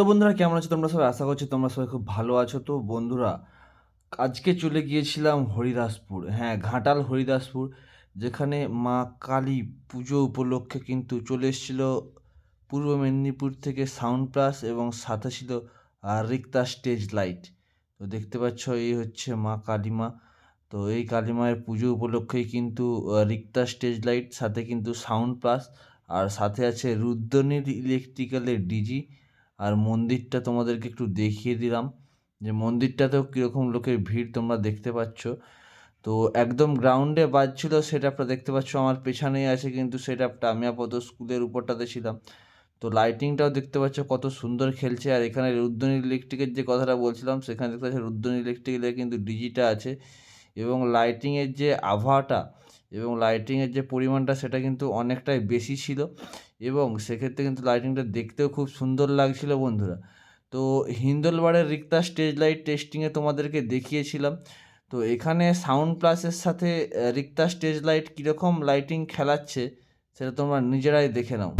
বন্ধুরা, কেমন আছো তোমরা সবাই? আশা করছি তোমরা সবাই খুব ভালো আছো। তো বন্ধুরা, আজকে চলে গিয়েছিলাম হরিদাসপুর, হ্যাঁ ঘাটাল হরিদাসপুর, যেখানে মা কালী পুজো উপলক্ষে কিন্তু চলে এসেছিল পূর্ব মেদিনীপুর থেকে সাউন্ড প্লাস, এবং সাথে ছিল রিক্তা স্টেজ লাইট। তো দেখতে পাচ্ছ, এই হচ্ছে মা কালীমা। তো এই কালী মায়ের পুজো উপলক্ষেই কিন্তু রিক্তা স্টেজ লাইট, সাথে কিন্তু সাউন্ড প্লাস, আর সাথে আছে রুদ্রনীল ইলেকট্রিক্যালের ডিজি। আর মন্দিরটা তোমাদেরকে একটু দেখিয়ে দিলাম, যে মন্দিরটাতেও কীরকম লোকের ভিড় তোমরা দেখতে পাচ্ছ। তো একদম গ্রাউন্ডে বাজছিল সেট আপটা, দেখতে পাচ্ছ আমার পেছনেই আছে কিন্তু সেট আপটা। আমি আপাতত স্কুলের উপরটাতে ছিলাম। তো লাইটিংটাও দেখতে পাচ্ছ কত সুন্দর খেলছে। আর এখানে রুদ্রনীল ইলেকট্রিকের যে কথাটা বলছিলাম, সেখানে দেখতে পাচ্ছ রুদ্রনীল ইলেকট্রিকের কিন্তু ডিজিটা আছে, এবং লাইটিংয়ের যে আভাটা এবং লাইটিংয়ের যে পরিমাণটা সেটা কিন্তু অনেকটাই বেশি ছিল, এবং সেক্ষেত্রে কিন্তু লাইটিংটা দেখতেও খুব সুন্দর লাগছিল বন্ধুরা। তো হিন্দলবাড়ের রিক্তা স্টেজ লাইট টেস্টিংয়ে তোমাদেরকে দেখিয়েছিলাম। তো এখানে সাউন্ড প্লাসের সাথে রিক্তা স্টেজ লাইট কীরকম লাইটিং খেলাচ্ছে সেটা তোমরা নিজেরাই দেখে নাও।